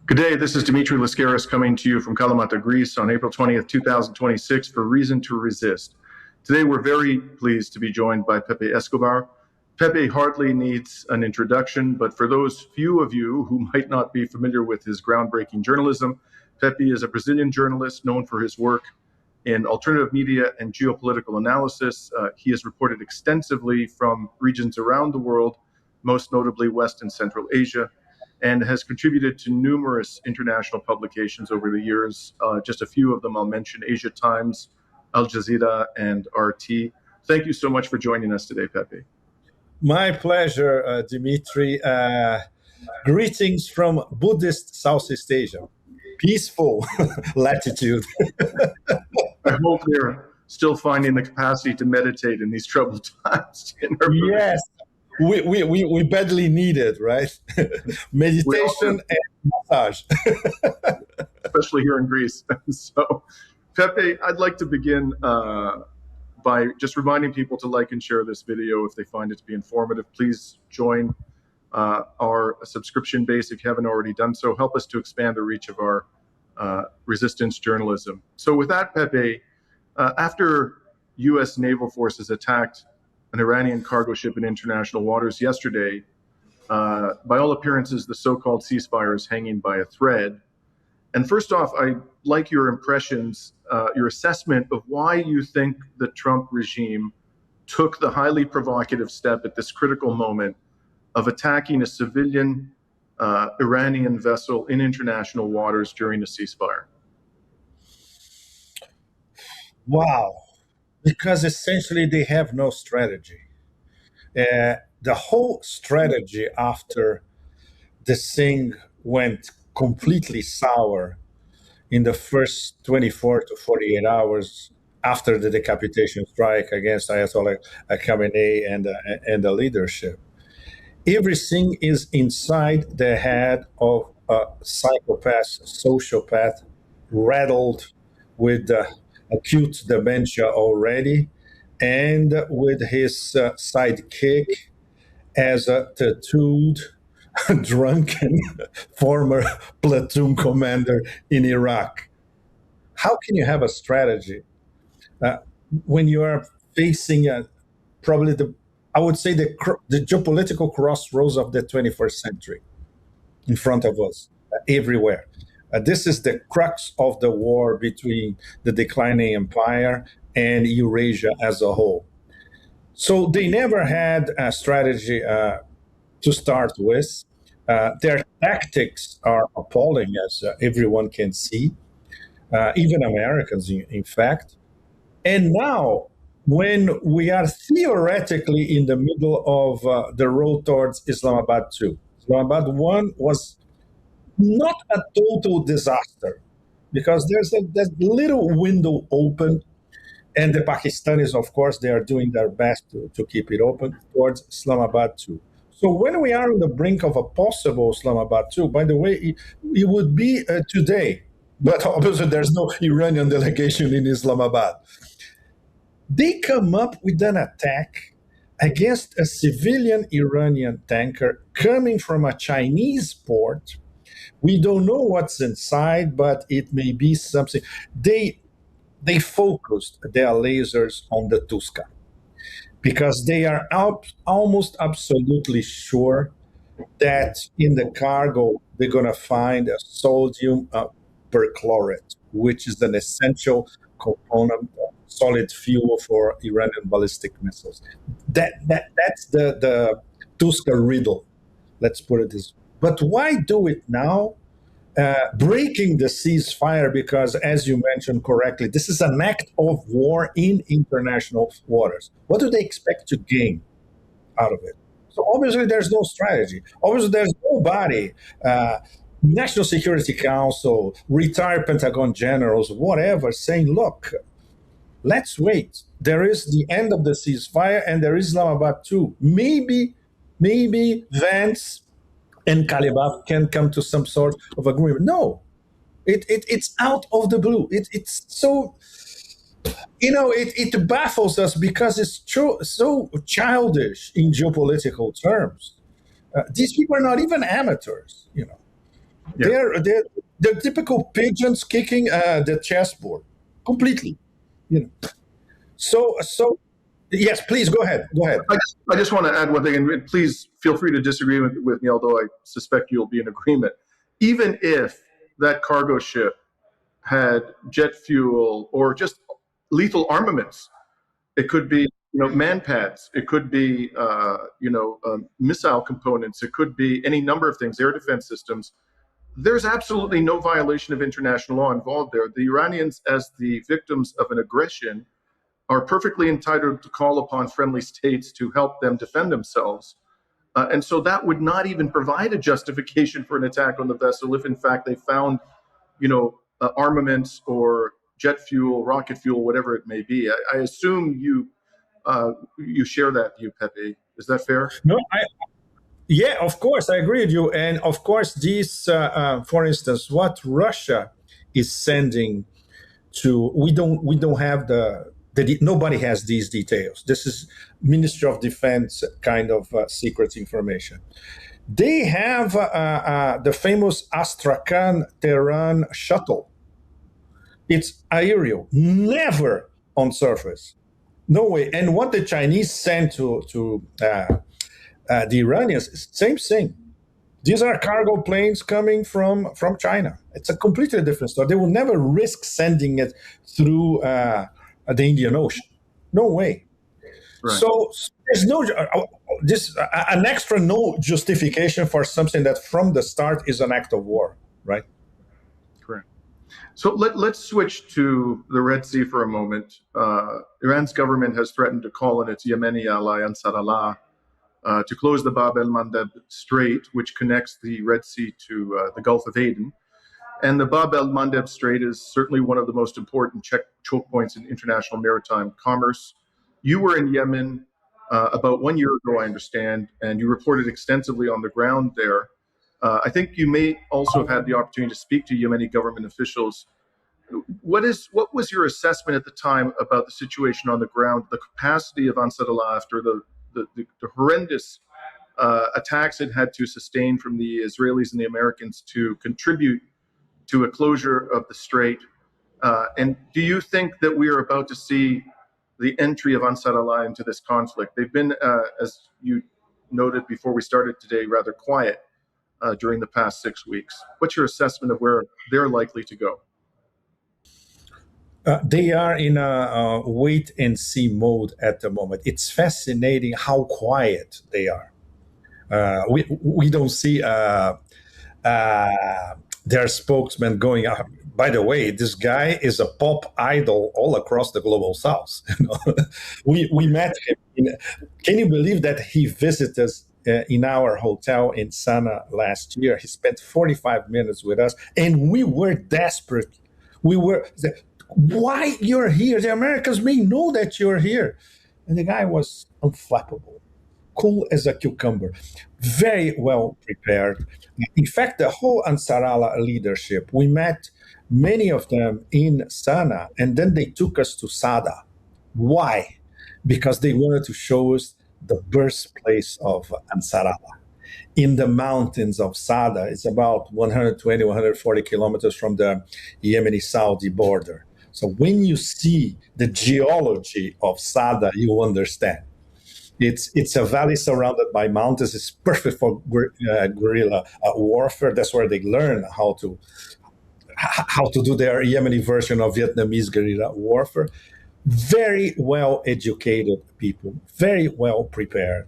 Good day. This is Dimitri Lascaris coming to you from Kalamata, Greece on April 20th, 2026 for Reason to Resist. Today, we're very pleased to be joined by Pepe Escobar. Pepe hardly needs an introduction, but for those few of you who might not be familiar with his groundbreaking journalism, Pepe is a Brazilian journalist known for his work in alternative media and geopolitical analysis. He has reported extensively from regions around the world, most notably West and Central Asia, and has contributed to numerous international publications over the years. Just a few of them I'll mention: Asia Times, Al Jazeera, and RT. Thank you so much for joining us today, Pepe. My pleasure, Dimitri. Greetings from Buddhist Southeast Asia. Peaceful latitude. I hope they're still finding the capacity to meditate in these troubled times. Yes, we badly need it, right? Meditation and massage. Especially here in Greece. So, Pepe, I'd like to begin by just reminding people to like and share this video if they find it to be informative. Please join our subscription base if you haven't already done so. Help us to expand the reach of our resistance journalism. So with that, Pepe, after U.S. naval forces attacked an Iranian cargo ship in international waters yesterday, by all appearances, the so-called ceasefire is hanging by a thread. And first off, I'd like your impressions, your assessment of why you think the Trump regime took the highly provocative step at this critical moment of attacking a civilian Iranian vessel in international waters during a ceasefire. Wow. Because essentially they have no strategy. The whole strategy after this thing went completely sour in the first 24 to 48 hours after the decapitation strike against Ayatollah Khamenei and the leadership. Everything is inside the head of a psychopath, sociopath, rattled with acute dementia already, and with his sidekick as a tattooed, drunken former platoon commander in Iraq. How can you have a strategy when you are facing probably I would say the geopolitical crossroads of the 21st century in front of us, everywhere? This is the crux of the war between the declining empire and Eurasia as a whole. So they never had a strategy to start with. Their tactics are appalling, as everyone can see, even Americans, in fact. And now, when we are theoretically in the middle of the road towards Islamabad 2, Islamabad 1 was not a total disaster because there's that little window open, and the Pakistanis, of course, they are doing their best to keep it open towards Islamabad 2. So when we are on the brink of a possible Islamabad 2, by the way, it would be today, but obviously there's no Iranian delegation in Islamabad. They come up with an attack against a civilian Iranian tanker coming from a Chinese port. We don't know what's inside, but it may be something. They focused their lasers on the Tuska because they are almost absolutely sure that in the cargo they're going to find a sodium perchlorate, which is an essential component, solid fuel for Iranian ballistic missiles. That's the Tuska riddle. Let's put it this way. But why do it now? Breaking the ceasefire because, as you mentioned correctly, this is an act of war in international waters. What do they expect to gain out of it? So obviously there's no strategy. Obviously there's nobody, National Security Council, retired Pentagon generals, whatever, saying, look, let's wait. There is the end of the ceasefire and there is Islamabad 2. Maybe Vance and Kalibaf can come to some sort of agreement. No, it's out of the blue. It's so, it baffles us because it's so childish in geopolitical terms. These people are not even amateurs. Yeah. They're typical pigeons kicking the chessboard completely. You know. So yes, please go ahead. Go ahead. I just want to add one thing, and please feel free to disagree with me, although I suspect you'll be in agreement. Even if that cargo ship had jet fuel or just lethal armaments, it could be man pads, it could be missile components, it could be any number of things, air defense systems. There's absolutely no violation of international law involved there. The Iranians, as the victims of an aggression, are perfectly entitled to call upon friendly states to help them defend themselves. And so that would not even provide a justification for an attack on the vessel if, in fact, they found, armaments or jet fuel, rocket fuel, whatever it may be. I assume you share that view, Pepe. Is that fair? No, yeah, of course, I agree with you. And of course, these, for instance, what Russia is sending to, we don't have nobody has these details. This is Ministry of Defense kind of secret information. They have the famous Astrakhan Tehran shuttle. It's aerial, never on surface. No way. And what the Chinese sent to the Iranians, same thing. These are cargo planes coming from China. It's a completely different story. They will never risk sending it through the Indian Ocean. No way. Right. So there's no this an extra no justification for something that from the start is an act of war, right? Correct. So let's switch to the Red Sea for a moment. Iran's government has threatened to call on its Yemeni ally Ansar Allah to close the Bab el Mandeb Strait, which connects the Red Sea to the Gulf of Aden. And the Bab el Mandeb Strait is certainly one of the most important choke points in international maritime commerce. You were in Yemen about 1 year ago, I understand, and you reported extensively on the ground there. I think you may also have had the opportunity to speak to Yemeni government officials. What was your assessment at the time about the situation on the ground, the capacity of Ansar Allah after the horrendous attacks it had to sustain from the Israelis and the Americans to contribute to a closure of the strait? And do you think that we are about to see the entry of Ansar Allah into this conflict? They've been, as you noted before we started today, rather quiet during the past 6 weeks. What's your assessment of where they're likely to go? They are in a wait and see mode at the moment. It's fascinating how quiet they are. We don't see their spokesman going up. By the way, this guy is a pop idol all across the global south. We met him. Can you believe that he visited us in our hotel in Sana last year? He spent 45 minutes with us, and we were desperate. We were, why you're here? The Americans may know that you're here. And the guy was unflappable, cool as a cucumber, very well prepared. In fact, the whole Ansar Allah leadership, we met many of them in Sana, and then they took us to Sada. Why? Because they wanted to show us the birthplace of Ansar Allah. In the mountains of Sada, it's about 120, 140 kilometers from the Yemeni-Saudi border. So when you see the geology of Sada, you understand. It's a valley surrounded by mountains. It's perfect for guerrilla warfare. That's where they learn how to do their Yemeni version of Vietnamese guerrilla warfare. Very well educated people, very well prepared.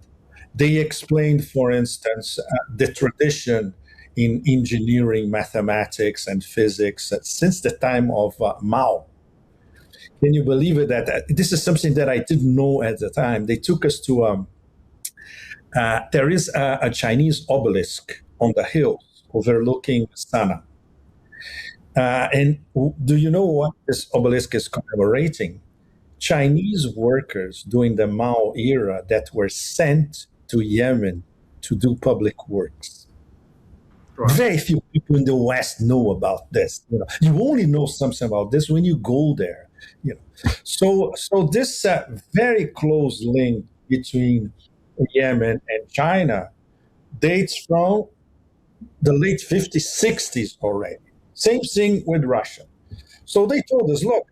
They explained, for instance, the tradition in engineering, mathematics, and physics since the time of Mao. Can you believe it? That this is something that I didn't know at the time. They took us to there is a Chinese obelisk on the hills overlooking Sana. And do you know what this obelisk is commemorating? Chinese workers during the Mao era that were sent to Yemen to do public works. Right. Very few people in the West know about this. You only know something about this when you go there. So this very close link between Yemen and China dates from the late 50s, 60s already. Same thing with Russia. So they told us, look,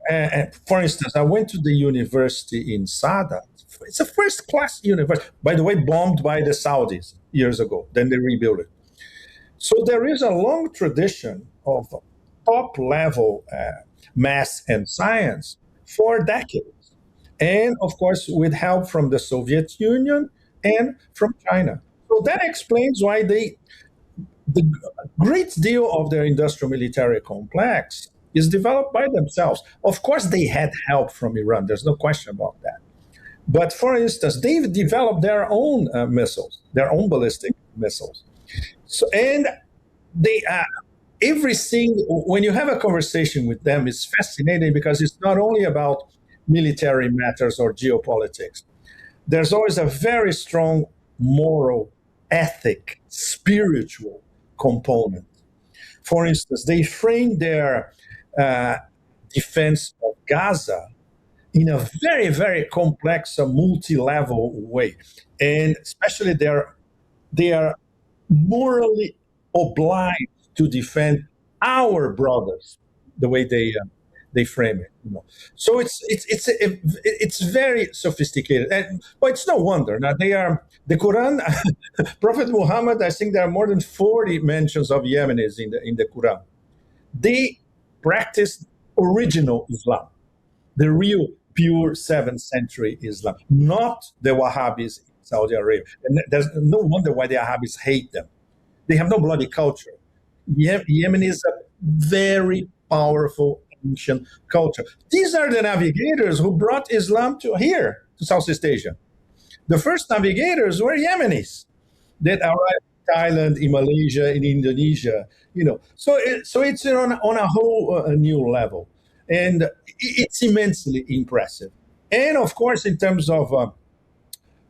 for instance, I went to the university in Sada. It's a first class university, by the way, bombed by the Saudis years ago. Then they rebuilt it. So there is a long tradition of top level math and science for decades. And of course, with help from the Soviet Union and from China. So that explains why the great deal of their industrial military complex is developed by themselves. Of course, they had help from Iran. There's no question about that. But for instance, they've developed their own missiles, their own ballistic missiles. So, and they everything when you have a conversation with them is fascinating because it's not only about military matters or geopolitics. There's always a very strong moral, ethic, spiritual component. For instance, they frame their uh, defense of Gaza in a very, very complex, multi-level way, and especially they are morally obliged to defend our brothers, the way they frame it. So it's very sophisticated, and but it's no wonder. Now they are the Quran. Prophet Muhammad. I think there are more than 40 mentions of Yemenis in the Quran. They practice original Islam, the real pure 7th century Islam, not the Wahhabis in Saudi Arabia. And there's no wonder why the Wahhabis hate them. They have no bloody culture. Yemen is a very powerful ancient culture. These are the navigators who brought Islam to here, to Southeast Asia. The first navigators were Yemenis that arrived in Thailand, in Malaysia, in Indonesia. So it's on a whole new level, and it's immensely impressive. And of course, in terms of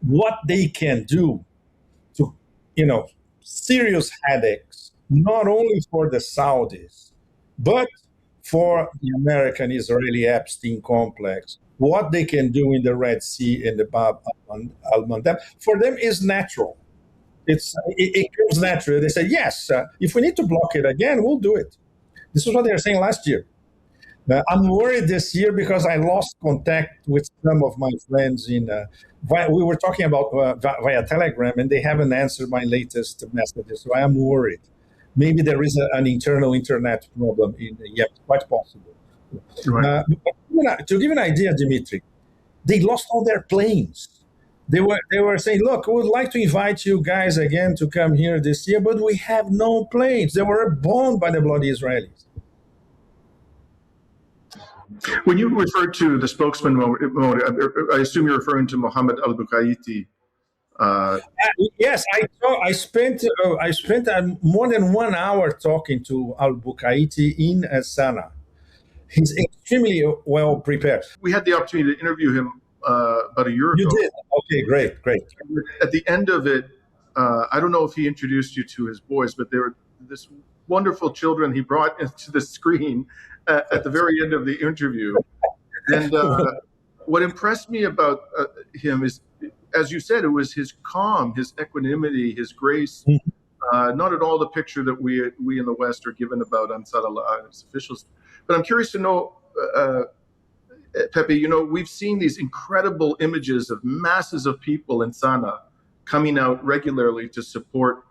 what they can do to, serious headaches, not only for the Saudis, but for the American Israeli Epstein complex. What they can do in the Red Sea and the Bab al Mandeb, for them is natural. It comes naturally. They say, yes, if we need to block it again, we'll do it. This is what they were saying last year. I'm worried this year because I lost contact with some of my friends we were talking about via Telegram, and they haven't answered my latest messages. So I am worried. Maybe there is an internal internet problem in Yemen, quite possible. Right. To give an idea, Dimitri, they lost all their planes. They were saying, look, we would like to invite you guys again to come here this year, but we have no planes. They were bombed by the bloody Israelis. When you refer to the spokesman, I assume you're referring to Mohammed al Bukaiti. Yes, I spent more than 1 hour talking to Al Bukaiti in Sana'a. He's extremely well prepared. We had the opportunity to interview him about a year You ago. did? Okay, great, great. At the end of it, I don't know if he introduced you to his boys, but they were this wonderful children he brought into the screen at the very end of the interview. And what impressed me about him is, as you said, it was his calm, his equanimity, his grace. Not at all the picture that we in the West are given about Ansar Allah and its officials. But I'm curious to know, Pepe, we've seen these incredible images of masses of people in Sana'a coming out regularly to support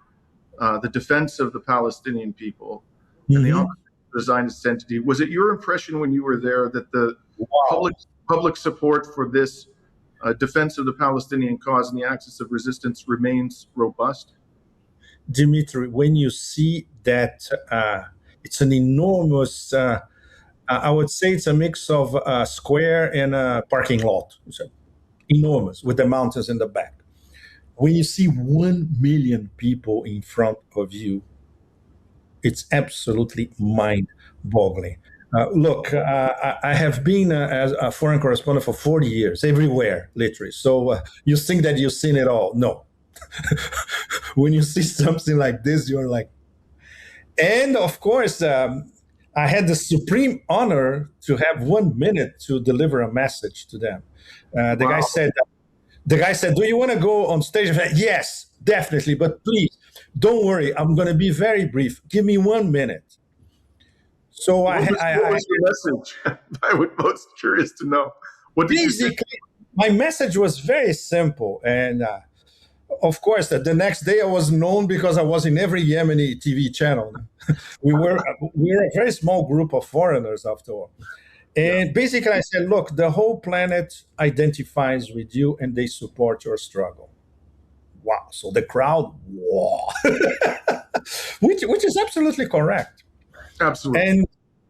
the defense of the Palestinian people and the opposition to the Zionist entity. Was it your impression when you were there that the public support for this defense of the Palestinian cause and the axis of resistance remains robust? Dimitri, when you see that it's an enormous, I would say it's a mix of a square and a parking lot. So enormous, with the mountains in the back. When you see 1 million people in front of you, it's absolutely mind-boggling. Look, I have been as a foreign correspondent for 40 years, everywhere, literally. So you think that you've seen it all? No. When you see something like this, you're like, and of course, I had the supreme honor to have 1 minute to deliver a message to them. The guy said, "Do you want to go on stage?" I said, yes, definitely, but please, Don't worry, I'm going to be very brief. Give me 1 minute. So What was your message? I would most curious to know. What did you say? basically, my message was very simple. And of course, the next day I was known because I was in every Yemeni TV channel. We were a very small group of foreigners after all. Yeah. And basically, I said, look, the whole planet identifies with you and they support your struggle. Wow. So the crowd, wow. which is absolutely correct. Absolutely. And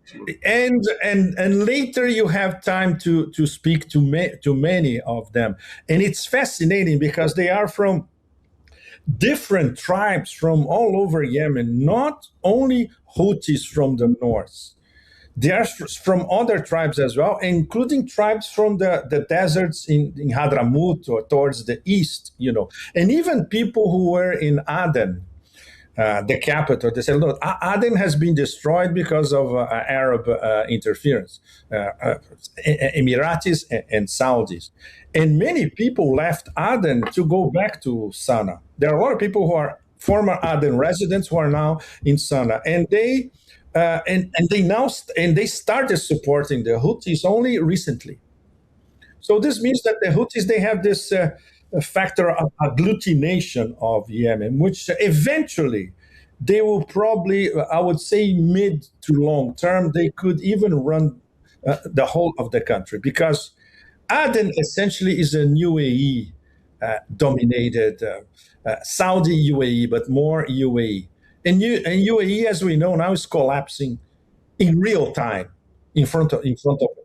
Absolutely. and later you have time to speak to many of them, and it's fascinating because they are from different tribes from all over Yemen, not only Houthis from the north. They are from other tribes as well, including tribes from the deserts in Hadramaut or towards the east, and even people who were in Aden, the capital. They said, look, Aden has been destroyed because of Arab interference, Emiratis and Saudis. And many people left Aden to go back to Sana'a. There are a lot of people who are former Aden residents who are now in Sana'a. And they started supporting the Houthis only recently. So this means that the Houthis, they have this factor of agglutination of Yemen, which eventually they will probably, I would say, mid to long term, they could even run the whole of the country because Aden essentially is a UAE dominated Saudi UAE, but more UAE. And UAE, as we know now, is collapsing in real time in front of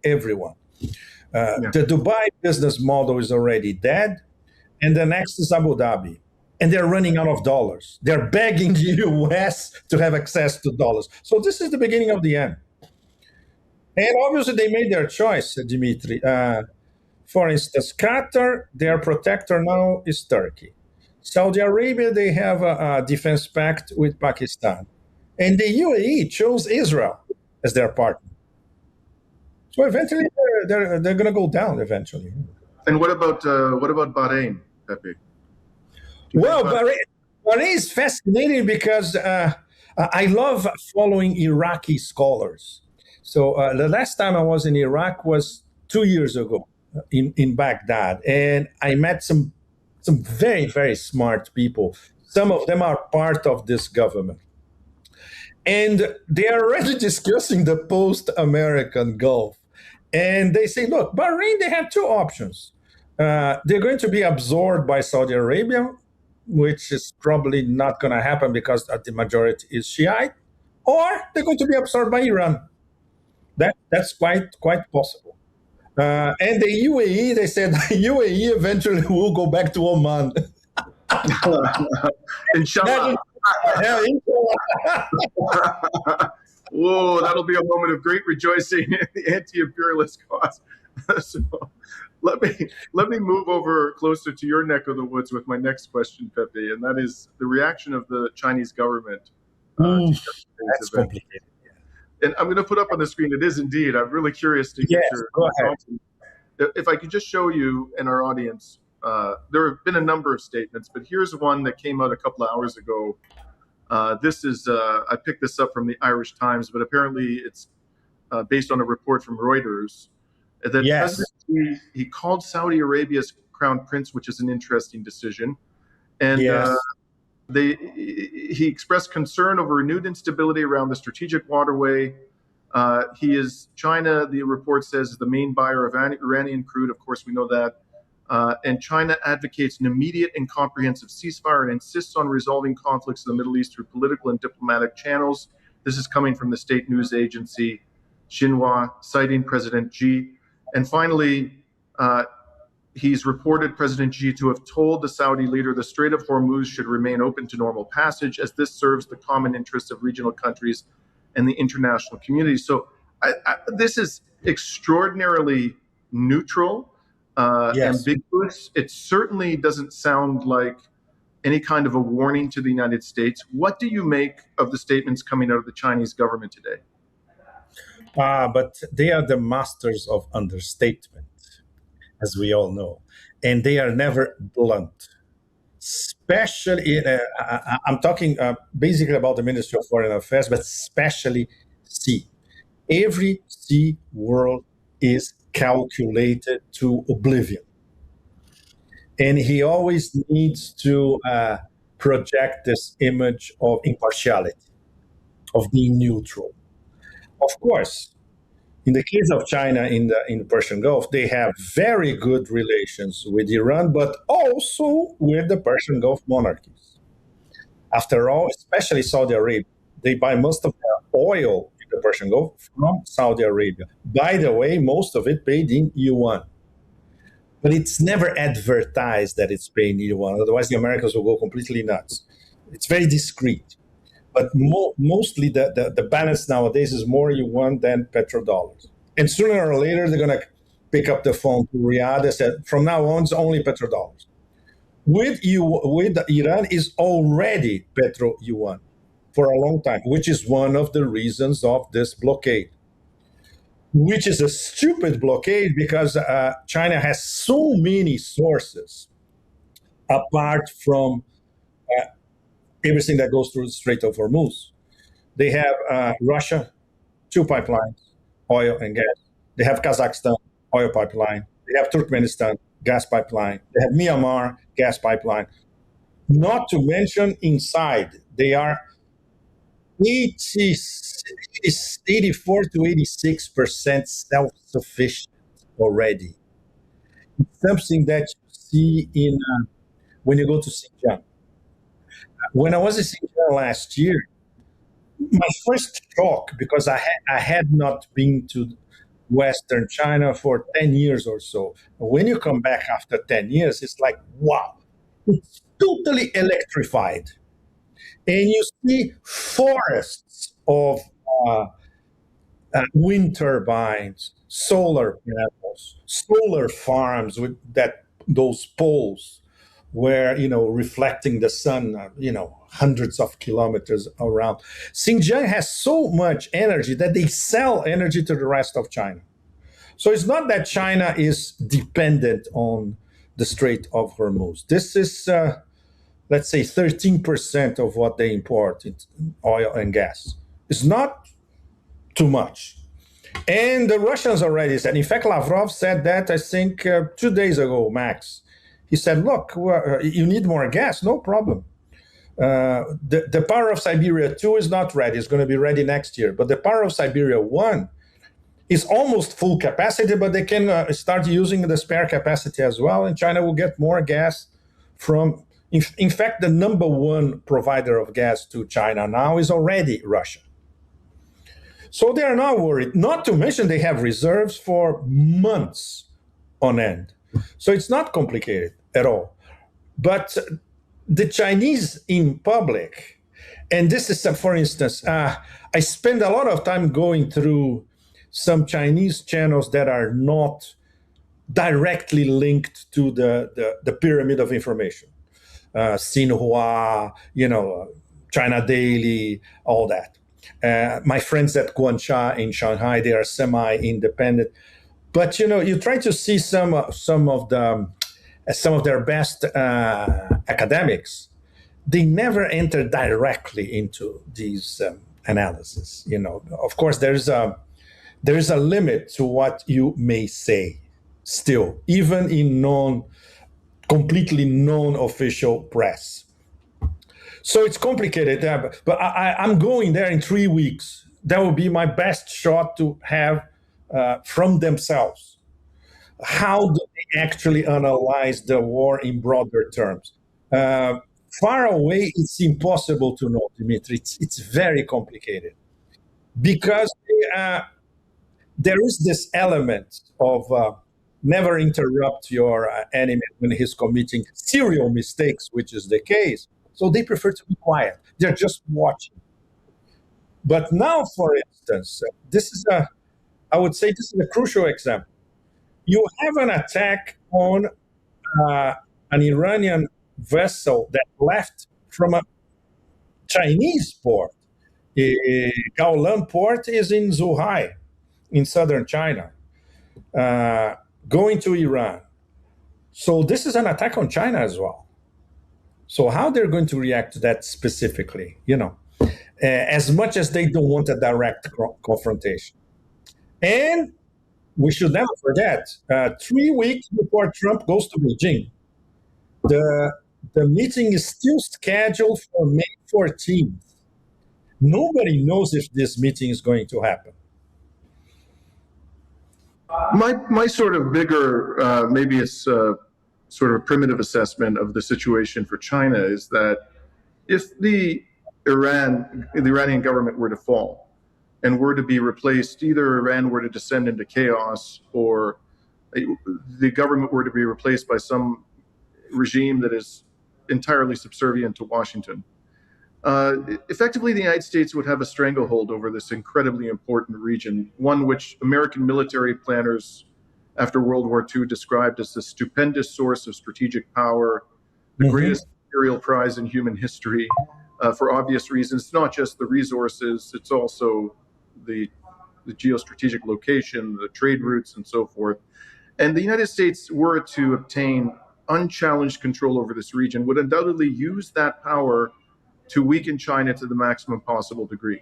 everyone. Yeah. The Dubai business model is already dead, and the next is Abu Dhabi. And they're running out of dollars. They're begging the US to have access to dollars. So this is the beginning of the end. And obviously, they made their choice, Dimitri. For instance, Qatar, their protector now is Turkey. Saudi Arabia, they have a defense pact with Pakistan. And the UAE chose Israel as their partner. So eventually, they're going to go down eventually. And what about Bahrain, Pepe? Do you think Well, Bahrain? Bahrain is fascinating because I love following Iraqi scholars. So the last time I was in Iraq was 2 years ago in Baghdad, and I met some very very smart people. Some of them are part of this government, and they are already discussing the post-American Gulf. And they say, look, Bahrain, they have two options. They're going to be absorbed by Saudi Arabia, which is probably not going to happen because the majority is Shiite, or they're going to be absorbed by Iran. That's quite possible. And the UAE, they said UAE eventually will go back to Oman. Inshallah. Imagine, yeah, Whoa, that'll be a moment of great rejoicing in the anti-imperialist cause. So let me move over closer to your neck of the woods with my next question, Pepe, and that is the reaction of the Chinese government to yesterday's that's event. complicated. And I'm going to put up on the screen. It is indeed. I'm really curious to get Yes, your go ahead. thoughts. If I could just show you and our audience, there have been a number of statements, but here's one that came out a couple of hours ago. This is I picked this up from the Irish Times, but apparently it's based on a report from Reuters that Yes, President he called Saudi Arabia's crown prince, which is an interesting decision, and yes, he expressed concern over renewed instability around the strategic waterway. China, the report says, is the main buyer of Iranian crude. Of course, we know that. And China advocates an immediate and comprehensive ceasefire and insists on resolving conflicts in the Middle East through political and diplomatic channels. This is coming from the state news agency Xinhua, citing President Xi. And finally, he's reported President Xi to have told the Saudi leader the Strait of Hormuz should remain open to normal passage, as this serves the common interests of regional countries and the international community. So this is extraordinarily neutral, yes. ambiguous. It certainly doesn't sound like any kind of a warning to the United States. What do you make of the statements coming out of the Chinese government today? But they are the masters of understatement, as we all know, and they are never blunt, especially, I'm talking basically about the Ministry of Foreign Affairs, but especially sea. Every sea world is calculated to oblivion. And he always needs to project this image of impartiality, of being neutral. Of course, in the case of China in the Persian Gulf, they have very good relations with Iran, but also with the Persian Gulf monarchies. After all, especially Saudi Arabia, they buy most of their oil in the Persian Gulf from Saudi Arabia. By the way, most of it paid in yuan. But it's never advertised that it's paid in yuan. Otherwise, the Americans will go completely nuts. It's very discreet. But mostly the balance nowadays is more yuan than petrodollars. And sooner or later, they're going to pick up the phone to Riyadh and say, from now on, it's only petrodollars. With Iran is already petro yuan for a long time, which is one of the reasons of this blockade, which is a stupid blockade because China has so many sources apart from everything that goes through the Strait of Hormuz. They have Russia, two pipelines, oil and gas. They have Kazakhstan, oil pipeline. They have Turkmenistan, gas pipeline. They have Myanmar, gas pipeline. Not to mention inside, they are 80, 84 to 86% self-sufficient already. It's something that you see in when you go to Xinjiang. When I was in Xinjiang last year, my first shock, because I had not been to Western China for 10 years or so. When you come back after 10 years, it's like, wow, it's totally electrified. And you see forests of uh, wind turbines, solar panels, solar farms with that those poles where reflecting the sun, hundreds of kilometers around. Xinjiang has so much energy that they sell energy to the rest of China. So it's not that China is dependent on the Strait of Hormuz. This is, let's say, 13% of what they import in oil and gas. It's not too much. And the Russians already said, in fact, Lavrov said that, I think, 2 days ago, max. He said, look, you need more gas, no problem. The power of Siberia 2 is not ready. It's going to be ready next year. But the power of Siberia 1 is almost full capacity, but they can start using the spare capacity as well. And China will get more gas from, in fact, the number one provider of gas to China now is already Russia. So they are not worried. Not to mention they have reserves for months on end. So it's not complicated at all. But the Chinese in public, and this is, for instance, I spend a lot of time going through some Chinese channels that are not directly linked to the pyramid of information. Xinhua, China Daily, all that. My friends at Guansha in Shanghai, they are semi-independent. But you try to see some of their best academics. They never enter directly into these analysis. Of course, there's a limit to what you may say. Still, even in completely non-official press. So it's complicated, but I'm going there in 3 weeks. That will be my best shot to have from themselves. How do they actually analyze the war in broader terms? Far away, it's impossible to know, Dimitri. It's very complicated because there is this element of never interrupt your enemy when he's committing serial mistakes, which is the case. So they prefer to be quiet. They're just watching. But now, for instance, I would say this is a crucial example. You have an attack on an Iranian vessel that left from a Chinese port. Gaolan port is in Zhuhai, in southern China, going to Iran. So this is an attack on China as well. So how they're going to react to that specifically, as much as they don't want a direct confrontation. And we should never forget, 3 weeks before Trump goes to Beijing, the the meeting is still scheduled for May 14th. Nobody knows if this meeting is going to happen. My sort of bigger, maybe it's sort of primitive assessment of the situation for China is that if the Iranian government were to fall and were to be replaced, either Iran were to descend into chaos or the government were to be replaced by some regime that is entirely subservient to Washington. Effectively, the United States would have a stranglehold over this incredibly important region, one which American military planners after World War II described as a stupendous source of strategic power, the Mhm. greatest imperial prize in human history, for obvious reasons. It's not just the resources, it's also the, the geostrategic location, the trade routes, and so forth. And the United States were to obtain unchallenged control over this region, would undoubtedly use that power to weaken China to the maximum possible degree.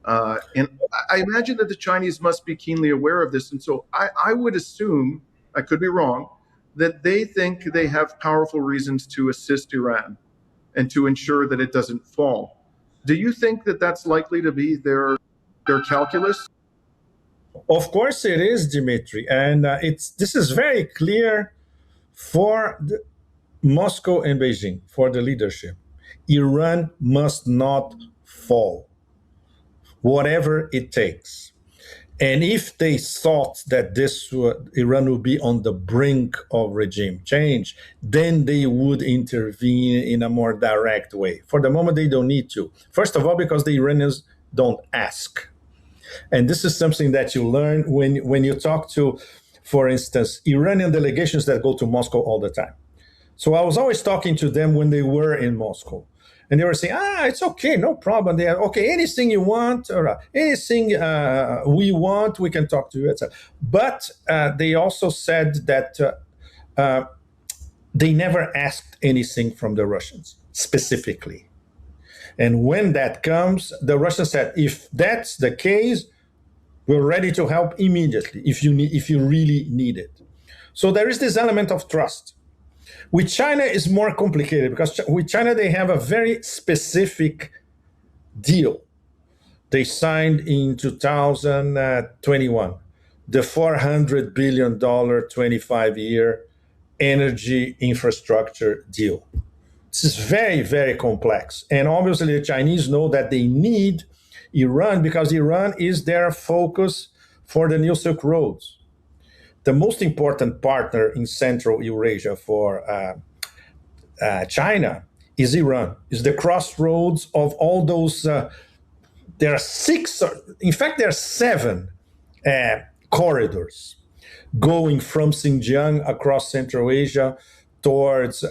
And I imagine that the Chinese must be keenly aware of this. And so I would assume, I could be wrong, that they think they have powerful reasons to assist Iran and to ensure that it doesn't fall. Do you think that that's likely to be their calculus? Of course, it is, Dimitri, and it's this is very clear for Moscow and Beijing, for the leadership. Iran must not fall, whatever it takes. And if they thought that Iran would be on the brink of regime change, then they would intervene in a more direct way. For the moment, they don't need to. First of all, because the Iranians don't ask. And this is something that you learn when you talk to, for instance, Iranian delegations that go to Moscow all the time. So I was always talking to them when they were in Moscow. And they were saying, it's okay, no problem. They are okay, anything you want, or anything we want, we can talk to you, etc. But they also said that they never asked anything from the Russians specifically. And when that comes, the Russians said, if that's the case, we're ready to help immediately if you really need it. So there is this element of trust. With China, is more complicated because with China they have a very specific deal. They signed in 2021 the $400 billion 25-year energy infrastructure deal. This is very, very complex. And obviously, the Chinese know that they need Iran because Iran is their focus for the new Silk Roads. The most important partner in Central Eurasia for China is Iran, is the crossroads of all those. There are six, in fact, there are seven corridors going from Xinjiang across Central Asia towards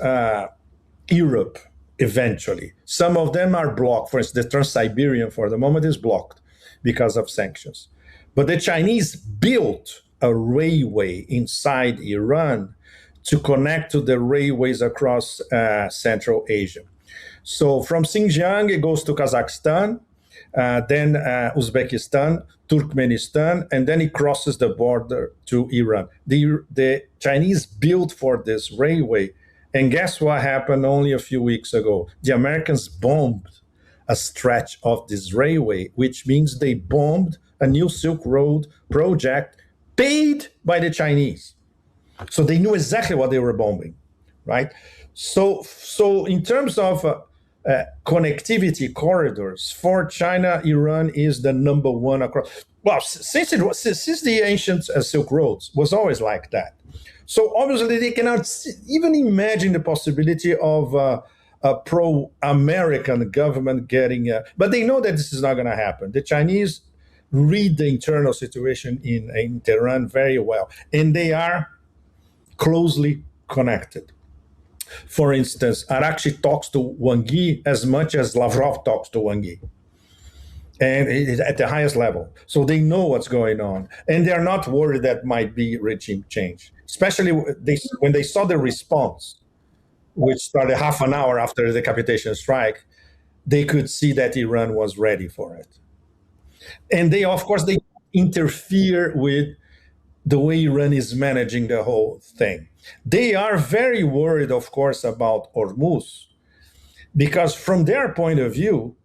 Europe eventually. Some of them are blocked. For instance, the Trans-Siberian for the moment is blocked because of sanctions. But the Chinese built a railway inside Iran to connect to the railways across Central Asia. So from Xinjiang, it goes to Kazakhstan, then Uzbekistan, Turkmenistan, and then it crosses the border to Iran. The Chinese built for this railway, and guess what happened only a few weeks ago? The Americans bombed a stretch of this railway, which means they bombed a new Silk Road project paid by the Chinese. So they knew exactly what they were bombing, right? So in terms of connectivity corridors for China, Iran is the number one across. Well, since the ancient Silk Roads was always like that. So obviously they cannot even imagine the possibility of a pro-American government getting. But they know that this is not going to happen. The Chinese read the internal situation in Tehran very well, and they are closely connected. For instance, Arakshi talks to Wang Yi as much as Lavrov talks to Wang Yi, and it is at the highest level. So they know what's going on, and they're not worried that might be regime change. Especially when they saw the response which started half an hour after the decapitation strike, they could see that Iran was ready for it. And they, of course, they interfere with the way Iran is managing the whole thing. They are very worried, of course, about Hormuz, because from their point of view,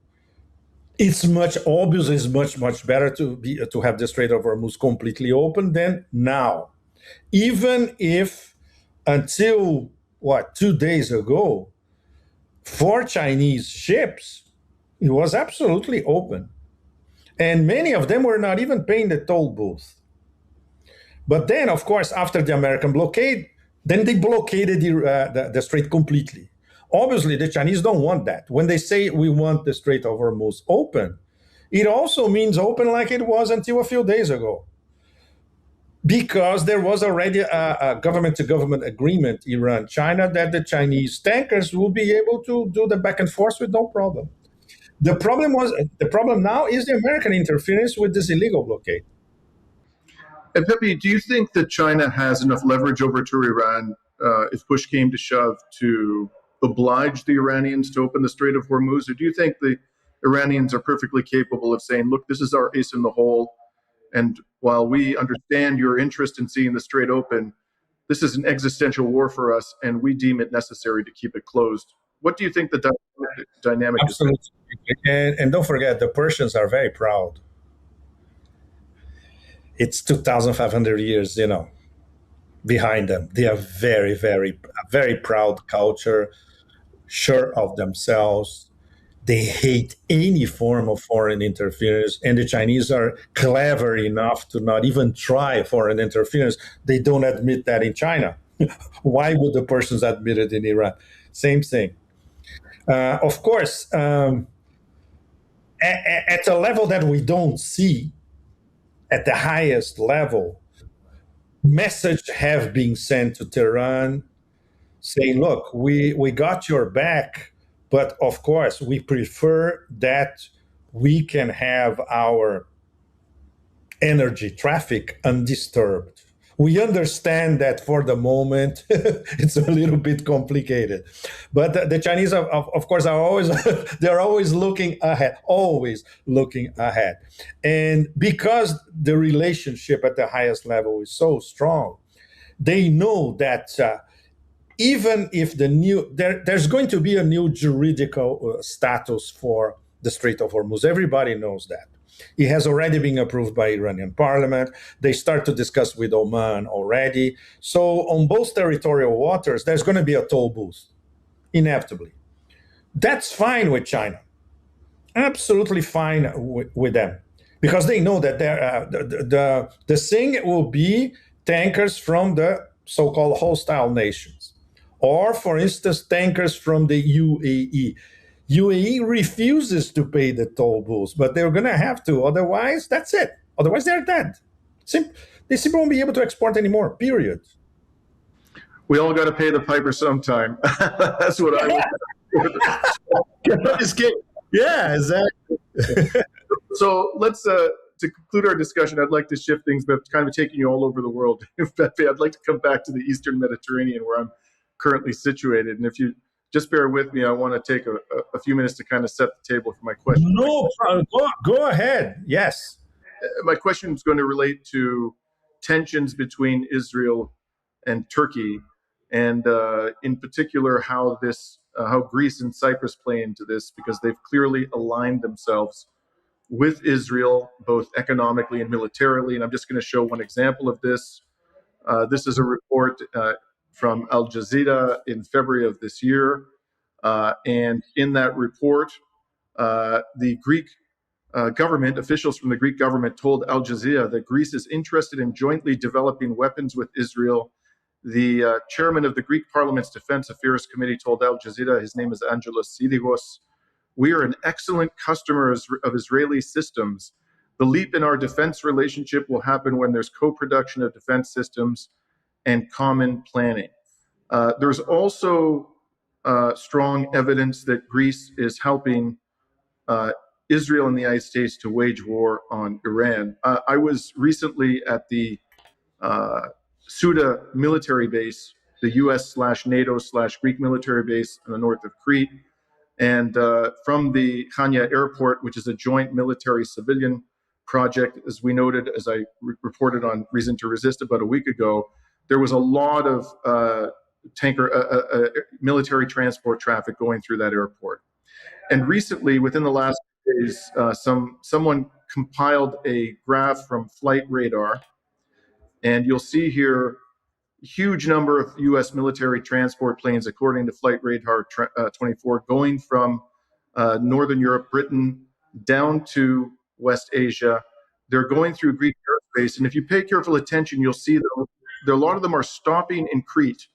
it's much obvious, it's much better to have the Strait of Hormuz completely open than now. Even if until what 2 days ago, for Chinese ships, it was absolutely open, and many of them were not even paying the toll booth. But then, of course, after the American blockade, then they blockaded the strait completely. Obviously, the Chinese don't want that. When they say we want the Strait of Hormuz open, it also means open like it was until a few days ago, because there was already a government to government agreement, Iran, China, that the Chinese tankers will be able to do the back and forth with no problem. The problem now is the American interference with this illegal blockade. And Pepe, do you think that China has enough leverage over to Iran if push came to shove to oblige the Iranians to open the Strait of Hormuz? Or do you think the Iranians are perfectly capable of saying, look, this is our ace in the hole, and while we understand your interest in seeing the strait open, this is an existential war for us, and we deem it necessary to keep it closed. What do you think the dynamic is? Absolutely. And don't forget, the Persians are very proud. It's 2,500 years, behind them. They are very proud culture, sure of themselves. They hate any form of foreign interference, and the Chinese are clever enough to not even try foreign interference. They don't admit that in China. Why would the Persians admit it in Iran? Same thing. Of course, at a level that we don't see, at the highest level, message have been sent to Tehran saying, look, we got your back, but of course, we prefer that we can have our energy traffic undisturbed. We understand that for the moment it's a little bit complicated, but the Chinese, of course, are always they're always looking ahead, and because the relationship at the highest level is so strong, they know that even if there's going to be a new juridical status for the Strait of Hormuz. Everybody knows that. It has already been approved by Iranian parliament. They start to discuss with Oman already. So on both territorial waters, there's going to be a toll booth, inevitably. That's fine with China. Absolutely fine with them. Because they know that the thing will be tankers from the so-called hostile nations. Or, for instance, tankers from the UAE. UAE refuses to pay the toll booths, but they're going to have to. Otherwise, that's it. Otherwise, they're dead. They simply won't be able to export anymore, period. We all got to pay the piper sometime. That's what I would. Just kidding. Yeah, exactly. So let's, to conclude our discussion, I'd like to shift things, but kind of taking you all over the world. Pepe, I'd like to come back to the Eastern Mediterranean, where I'm currently situated. And if you just bear with me, I want to take a few minutes to kind of set the table for my question. No, go ahead. Yes. My question is going to relate to tensions between Israel and Turkey, and in particular how Greece and Cyprus play into this, because they've clearly aligned themselves with Israel, both economically and militarily. And I'm just going to show one example of this. This is a report from Al Jazeera in February of this year. And in that report, the Greek government, officials from the Greek government told Al Jazeera that Greece is interested in jointly developing weapons with Israel. The chairman of the Greek Parliament's Defense Affairs Committee told Al Jazeera, his name is Angelos Sidigos, we are an excellent customer of Israeli systems. The leap in our defense relationship will happen when there's co-production of defense systems and common planning. There's also strong evidence that Greece is helping Israel and the United States to wage war on Iran. I was recently at the Suda military base the US/NATO/Greek military base in the north of Crete, and from the Chania airport, which is a joint military civilian project, as we noted, as I reported on Reason to Resist about a week ago, there was a lot of military transport traffic going through that airport. And recently, within the last days, someone compiled a graph from flight radar, and you'll see here huge number of U.S. military transport planes, according to Flight Radar 24, going from Northern Europe, Britain, down to West Asia. They're going through Greek airspace, and if you pay careful attention, you'll see that a lot of them are stopping in Crete,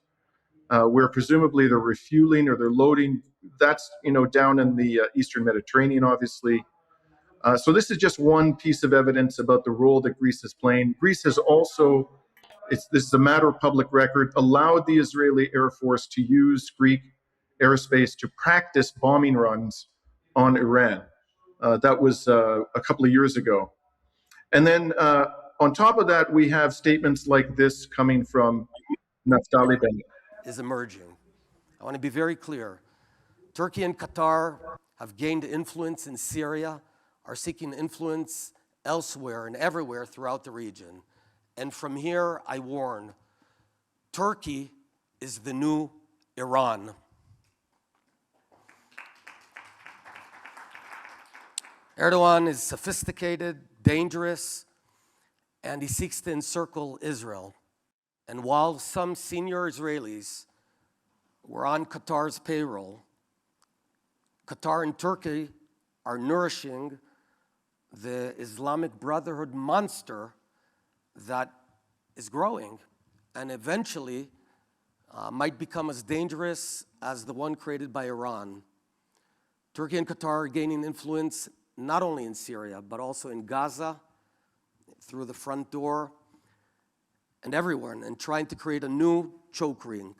where presumably they're refueling or they're loading. That's down in the Eastern Mediterranean, obviously. So this is just one piece of evidence about the role that Greece is playing. Greece has also, this is a matter of public record, allowed the Israeli Air Force to use Greek airspace to practice bombing runs on Iran. That was a couple of years ago. And then on top of that, we have statements like this coming from Naftali Bennett. Is emerging. I want to be very clear. Turkey and Qatar have gained influence in Syria, are seeking influence elsewhere and everywhere throughout the region. And from here, I warn, Turkey is the new Iran. Erdogan is sophisticated, dangerous, and he seeks to encircle Israel. And while some senior Israelis were on Qatar's payroll, Qatar and Turkey are nourishing the Islamic Brotherhood monster that is growing and eventually might become as dangerous as the one created by Iran. Turkey and Qatar are gaining influence not only in Syria, but also in Gaza, through the front door, and everywhere, and trying to create a new choke ring.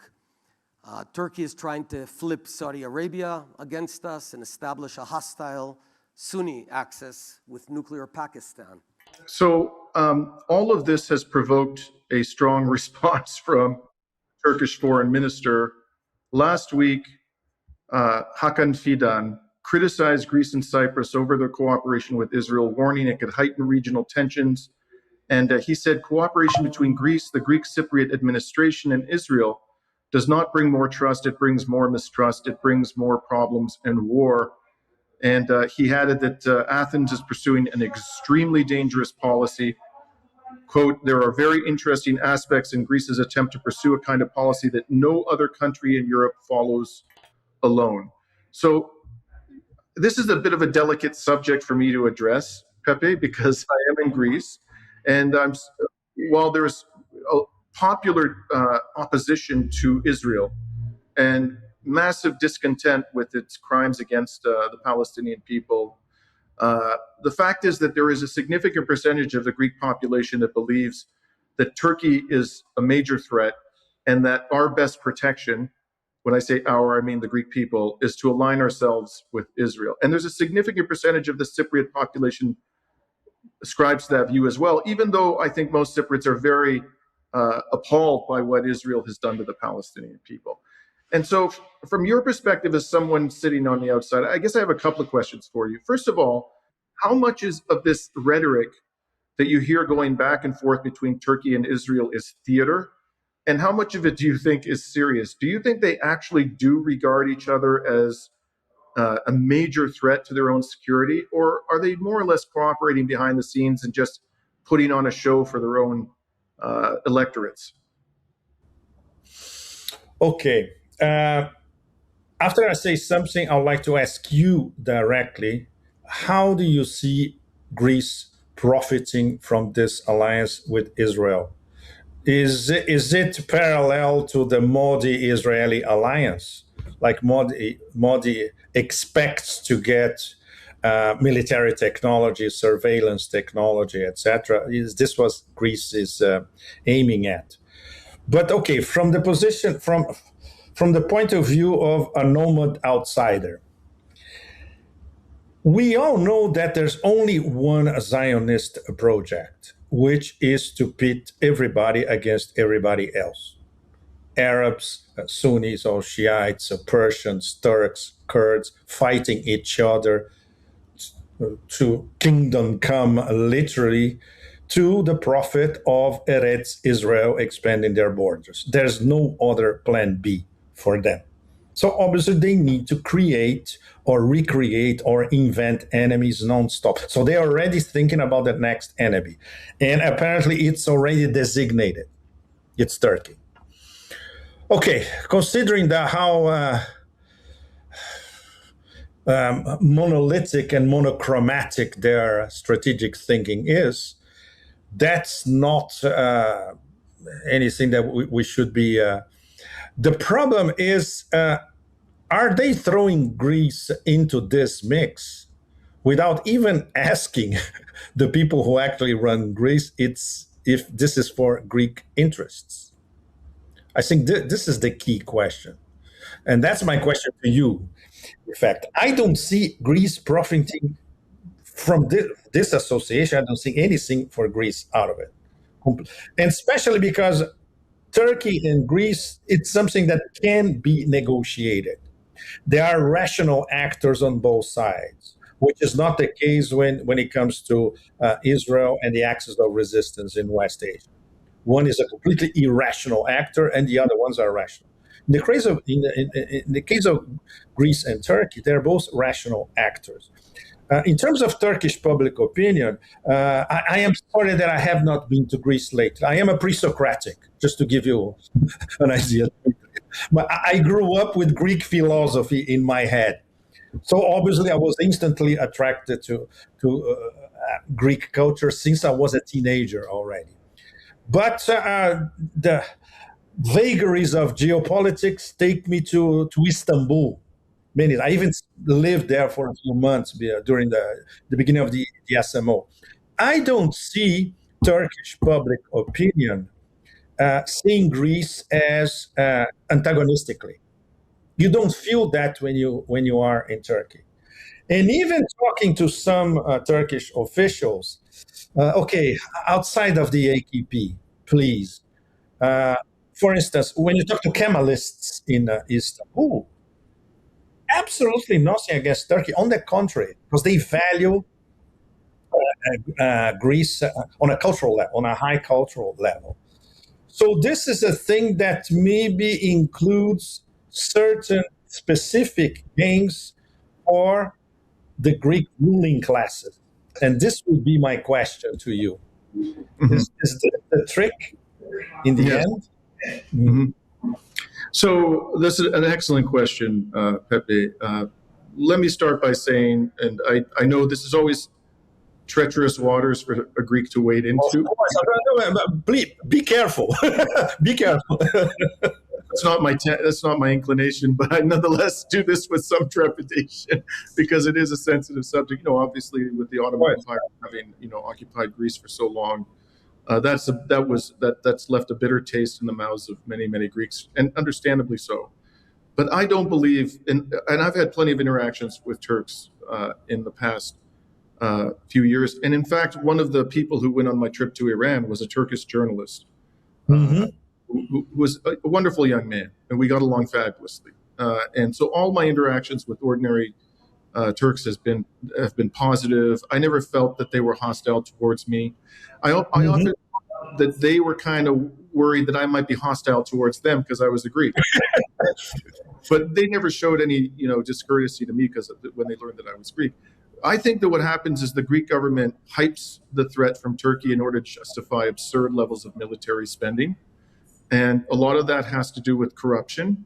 Turkey is trying to flip Saudi Arabia against us and establish a hostile Sunni axis with nuclear Pakistan. So all of this has provoked a strong response from Turkish foreign minister. Last week, Hakan Fidan criticized Greece and Cyprus over their cooperation with Israel, warning it could heighten regional tensions. And he said cooperation between Greece, the Greek Cypriot administration, and Israel does not bring more trust, it brings more mistrust, it brings more problems and war. And he added that Athens is pursuing an extremely dangerous policy. Quote, there are very interesting aspects in Greece's attempt to pursue a kind of policy that no other country in Europe follows alone. So this is a bit of a delicate subject for me to address, Pepe, because I am in Greece. And while there's a popular opposition to Israel and massive discontent with its crimes against the Palestinian people, the fact is that there is a significant percentage of the Greek population that believes that Turkey is a major threat and that our best protection, when I say our, I mean the Greek people, is to align ourselves with Israel. And there's a significant percentage of the Cypriot population ascribes to that view as well, even though I think most Cypriots are very appalled by what Israel has done to the Palestinian people. And so from your perspective as someone sitting on the outside, I guess I have a couple of questions for you. First of all, how much of this rhetoric that you hear going back and forth between Turkey and Israel is theater? And how much of it do you think is serious? Do you think they actually do regard each other as a major threat to their own security, or are they more or less cooperating behind the scenes and just putting on a show for their own electorates? Okay. After I say something, I'd like to ask you directly, how do you see Greece profiting from this alliance with Israel? Is it parallel to the Modi-Israeli alliance? Like Modi expects to get military technology, surveillance technology, etc. This was Greece is aiming at. But okay, from the position, from the point of view of a nomad outsider, we all know that there's only one Zionist project, which is to pit everybody against everybody else. Arabs, Sunnis or Shiites, Persians, Turks, Kurds fighting each other to kingdom come, literally, to the profit of Eretz Israel expanding their borders. There's no other plan B for them. So obviously they need to create or recreate or invent enemies nonstop. So they're already thinking about the next enemy. And apparently it's already designated. It's Turkey. Okay, considering that how monolithic and monochromatic their strategic thinking is, that's not anything that we should be. The problem is, are they throwing Greece into this mix without even asking the people who actually run Greece? It's if this is for Greek interests. I think this is the key question, and that's my question to you. In fact, I don't see Greece profiting from this association. I don't see anything for Greece out of it, and especially because Turkey and Greece, it's something that can be negotiated. There are rational actors on both sides, which is not the case when it comes to Israel and the axis of resistance in West Asia. One is a completely irrational actor, and the other ones are rational. In the case of Greece and Turkey, they're both rational actors. In terms of Turkish public opinion, I am sorry that I have not been to Greece lately. I am a pre-Socratic, just to give you an idea. But I grew up with Greek philosophy in my head. So obviously, I was instantly attracted to Greek culture since I was a teenager already. But the vagaries of geopolitics take me to Istanbul. Many. I even lived there for a few months during the beginning of the SMO. I don't see Turkish public opinion seeing Greece as antagonistically. You don't feel that when you are in Turkey. And even talking to some Turkish officials, okay, outside of the AKP, please. Uh, for instance, when you talk to Kemalists in Istanbul, absolutely nothing against Turkey. On the contrary, because they value Greece on a cultural level, on a high cultural level. So this is a thing that maybe includes certain specific gains for the Greek ruling classes. And this would be my question to you. Mhm. Is this the trick in the Yes. end? Mhm. So this is an excellent question, Pepe. Let me start by saying, and I know this is always treacherous waters for a Greek to wade Of into. course, but please be careful. Be careful. That's not my inclination, but I nonetheless do this with some trepidation because it is a sensitive subject. Obviously, with the Ottoman Right. Empire having occupied Greece for so long, that's left a bitter taste in the mouths of many Greeks, and understandably so. But I don't believe, and I've had plenty of interactions with Turks in the past few years, and in fact, one of the people who went on my trip to Iran was a Turkish journalist. Uh, Hmm. who was a wonderful young man, and we got along fabulously. And so all my interactions with ordinary Turks have been positive. I never felt that they were hostile towards me. I Hmm. often thought that they were kind of worried that I might be hostile towards them because I was a Greek. But they never showed any discourtesy to me because when they learned that I was Greek. I think that what happens is the Greek government hypes the threat from Turkey in order to justify absurd levels of military spending. And a lot of that has to do with corruption.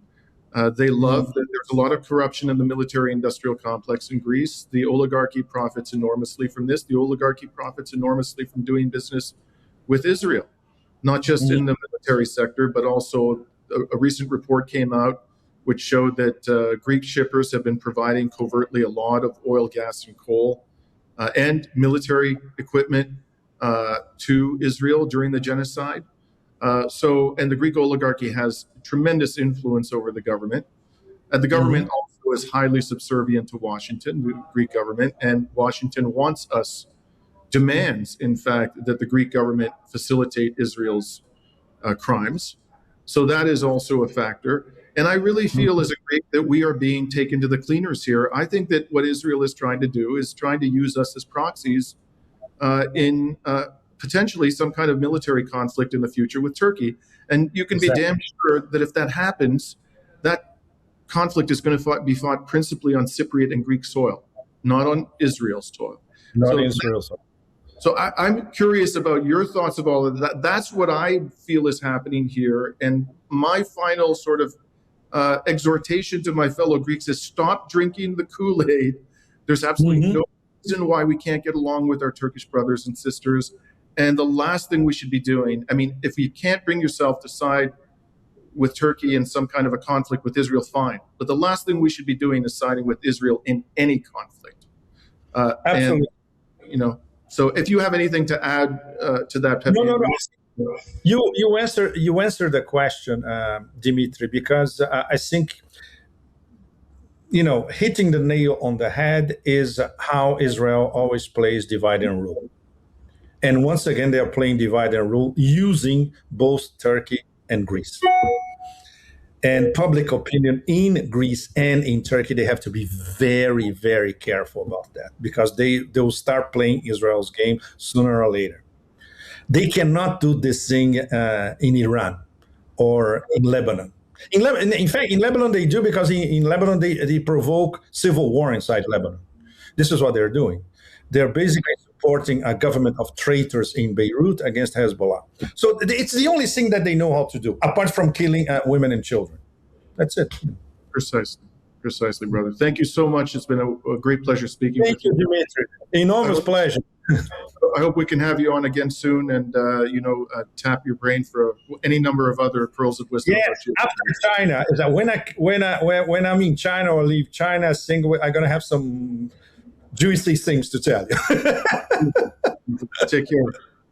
They love that there's a lot of corruption in the military industrial complex in Greece. The oligarchy profits enormously from this. The oligarchy profits enormously from doing business with Israel, not just in the military sector, but also a recent report came out which showed that Greek shippers have been providing covertly a lot of oil, gas, and coal and military equipment to Israel during the genocide. And the Greek oligarchy has tremendous influence over the government. And the Hmm. government also is highly subservient to Washington, the Greek government, and Washington demands, in fact, that the Greek government facilitate Israel's crimes. So that is also a factor. And I really feel as a great that we are being taken to the cleaners here. I think that what Israel is trying to do is trying to use us as proxies in potentially some kind of military conflict in the future with Turkey. And you can be Exactly. damn sure that if that happens, that conflict is going to be fought principally on Cypriot and Greek soil, not on Israel's soil. Not So Israel. so I'm curious about your thoughts of all of that. That's what I feel is happening here. And my final sort of exhortation to my fellow Greeks is stop drinking the Kool-Aid. There's absolutely no reason why we can't get along with our Turkish brothers and sisters. And the last thing we should be doing, I mean, if you can't bring yourself to side with Turkey in some kind of a conflict with Israel, fine. But the last thing we should be doing is siding with Israel in any conflict. Absolutely. And, so if you have anything to add to that, Pepe. No. You answer the question, Dimitri, because I think hitting the nail on the head is how Israel always plays divide and rule. And once again, they are playing divide and rule using both Turkey and Greece. And public opinion in Greece and in Turkey, they have to be very, very careful about that because they'll start playing Israel's game sooner or later. They cannot do this thing in Iran or in Lebanon. In fact, in Lebanon they do because in Lebanon they provoke civil war inside Lebanon. This is what they're doing. They're basically supporting a government of traitors in Beirut against Hezbollah. So it's the only thing that they know how to do, apart from killing women and children. That's it. Precisely, brother. Thank you so much. It's been a great pleasure speaking with you. Thank you, Dimitri. Enormous pleasure. I hope we can have you on again soon and, tap your brain for any number of other pearls of wisdom. Yes, after China, is that when I'm in China or leave China, I'm going to have some juicy things to tell you. Take care.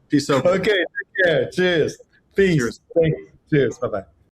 Peace out. Okay, take care. Cheers. Peace. Cheers. Thank you. Cheers. Bye-bye.